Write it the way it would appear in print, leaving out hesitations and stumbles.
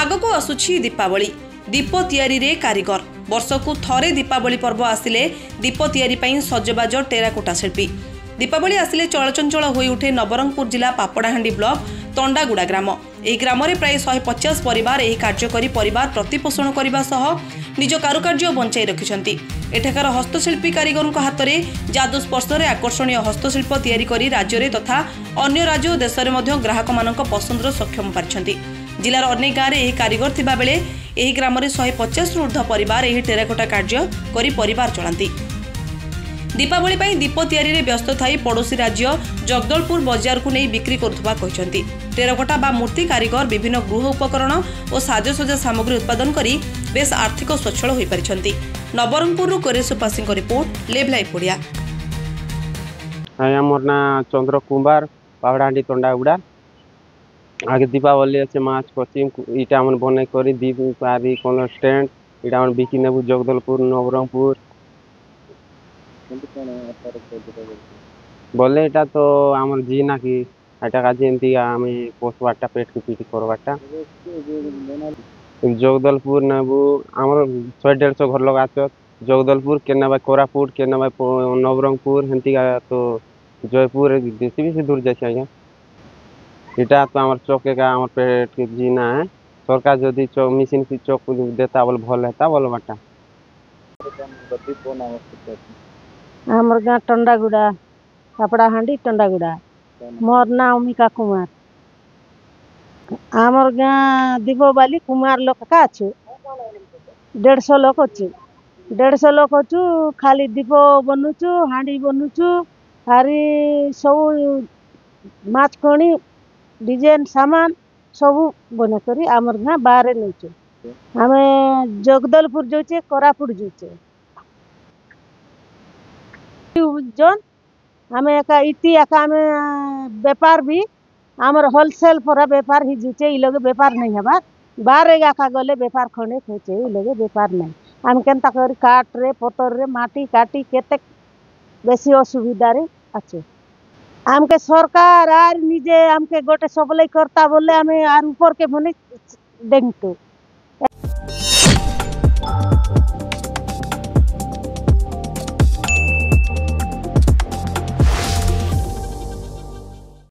आगको आसुछि दीपावली दीप तैयारी रे कारीगर वर्षकु थरे दीपावली पर्व आसिले दीप तैयारी पई सजबाज टेराकोटा शिल्पी दीपावली आसिले चलचंचल होई उठे नवरंगपुर जिला पापड़ाहांडी ब्लॉक तंडागुड़ा ग्राम। एही ग्राम रे प्राय 150 परिवार एही कार्य करी परिवार प्रतिपोषण करबा सह निज कारुकार्य बंचाई रखिछंती। एठाकार हस्तशिल्पी कारीगरक हाथ में जादू स्पर्श रे आकर्षणीय हस्तशिल्प तैयारी करी राज्य रे तथा अन्य राज्य और देश में ग्राहक मानक पसंदर सक्षम पारिछंती। जिलार अनेक गाँव में कारीगर थिबा बेले एही ग्राम रे 150 ऊर्ध्व परिवार एही टेराकोटा कार्य करी परिवार चलांती। दीपावली पई दीप तैयारी रे व्यस्त थाई पड़ोशी राज्य जगदलपुर बाजार को नहीं बिक्री करुवा कहते। टेराकोटा बा मूर्ति कारीगर विभिन्न गृह उपकरण और साजसज्जा सामग्री उत्पादन करी बेस आर्थिक स्वच्छल होई परिछंती। नवरंगपुर कोरेश पासी रिपोर्ट लेव लाइव ओडिया। मोर ना चंद्र कुमार पावड़ाहांडी तंडागुड़ा। आगे दीपावली अच्छे माछ कोचिंग इटा मन बने करी दीप पारी कोन स्टैंड इटा मन बिकी नेबु जगदलपुर नवरंगपुर बोले इटा तो आमर जी ना कि एटा काजे एंती आमे पोसवाटा पेट की पीटी करवाटा जगदलपुर नेबु आमर 150 घर लगा छ जगदलपुर केना कोरापुट केना नवरंगपुर हेंती तो जयपुर देसी भी दूर जाय छ। इटा तो आमर चौके का आमर पेट के जीना है सरकार जदि चौक मशीन की चौक देता बोल भल हेता बोल बाटा। आमर गाँ टंडागुड़ा पापड़ाहांडी टंडागुड़ा। मोर ना अमिका कुमार। आमर गाँ दीपावली कुमार लोक का अच्छे 150 लोक अच्छे 150 लोक अच्छु खाली दीप बनुचु हांडी बनुचु हारी सब माछ कणी डिजाइन सामान सब बने करी आमर गाँ बाहर नौचे। आमे जगदलपुर जोचे कोरापुट जोचे जन आमे एका इति एका आमे व्यापार भी आमर होलसेल पर व्यापार ही जोचे इ लगे व्यापार नहीं हबा बाहर एका गले व्यापार खणे खोचे इ लगे व्यापार नहीं। आम केनता करी काट रे पतर रे माटी काटी केते बेसी असुविधा रे अच्छे। आमके सरकार आर निजे आमके गोटे सबलाई करता बोले आमे आर ऊपर के मने देंतो।